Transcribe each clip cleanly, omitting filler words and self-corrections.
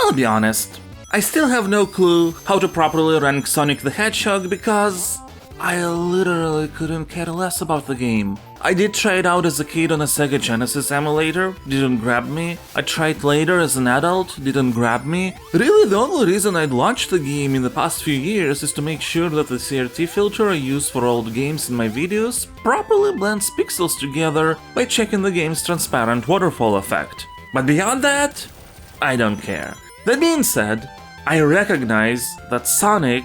I'll be honest, I still have no clue how to properly rank Sonic the Hedgehog because I literally couldn't care less about the game. I did try it out as a kid on a Sega Genesis emulator, didn't grab me. I tried later as an adult, didn't grab me. Really, the only reason I'd launched the game in the past few years is to make sure that the CRT filter I use for old games in my videos properly blends pixels together by checking the game's transparent waterfall effect. But beyond that, I don't care. That being said, I recognize that Sonic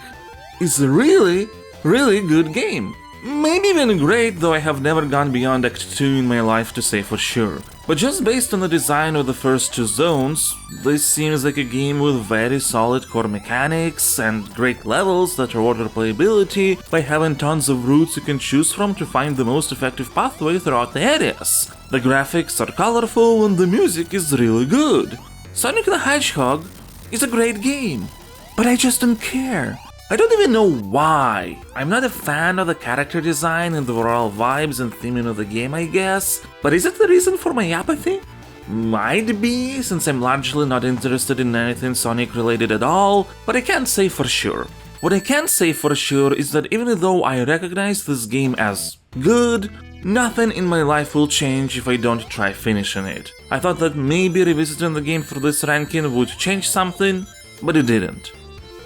is a really good game. Maybe even great, though I have never gone beyond Act 2 in my life to say for sure. But just based on the design of the first two zones, this seems like a game with very solid core mechanics and great levels that reward replayability by having tons of routes you can choose from to find the most effective pathway throughout the areas. The graphics are colorful and the music is really good. Sonic the Hedgehog is a great game, but I just don't care. I don't even know why. I'm not a fan of the character design and the overall vibes and theming of the game, I guess. But is it the reason for my apathy? Might be, since I'm largely not interested in anything Sonic related at all, but I can't say for sure. What I can say for sure is that even though I recognize this game as good, nothing in my life will change if I don't try finishing it. I thought that maybe revisiting the game for this ranking would change something, but it didn't.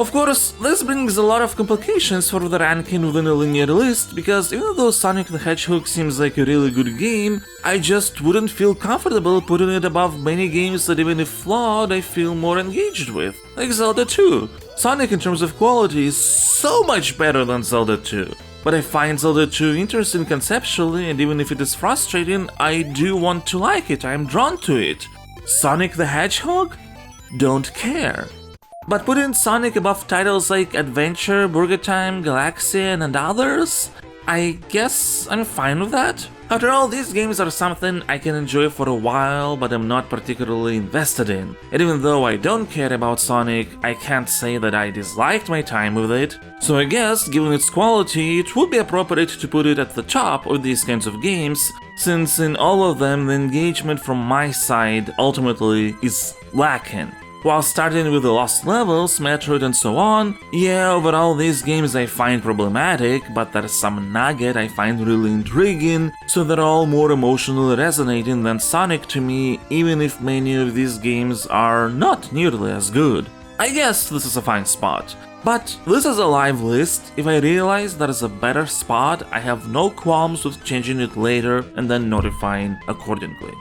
Of course, this brings a lot of complications for the ranking within a linear list, because even though Sonic the Hedgehog seems like a really good game, I just wouldn't feel comfortable putting it above many games that even if flawed, I feel more engaged with, like Zelda 2. Sonic in terms of quality is so much better than Zelda 2. But I find Zelda 2 interesting conceptually, and even if it is frustrating, I do want to like it, I'm drawn to it. Sonic the Hedgehog? Don't care. But putting Sonic above titles like Adventure, Burger Time, Galaxian, and others? I guess I'm fine with that. After all, these games are something I can enjoy for a while, but I'm not particularly invested in. And even though I don't care about Sonic, I can't say that I disliked my time with it. So I guess, given its quality, it would be appropriate to put it at the top of these kinds of games, since in all of them the engagement from my side ultimately is lacking. While starting with the Lost Levels, Metroid and so on, yeah, overall these games I find problematic, but there's some nugget I find really intriguing, so they're all more emotionally resonating than Sonic to me, even if many of these games are not nearly as good. I guess this is a fine spot. But this is a live list. If I realize there is a better spot, I have no qualms with changing it later and then notifying accordingly.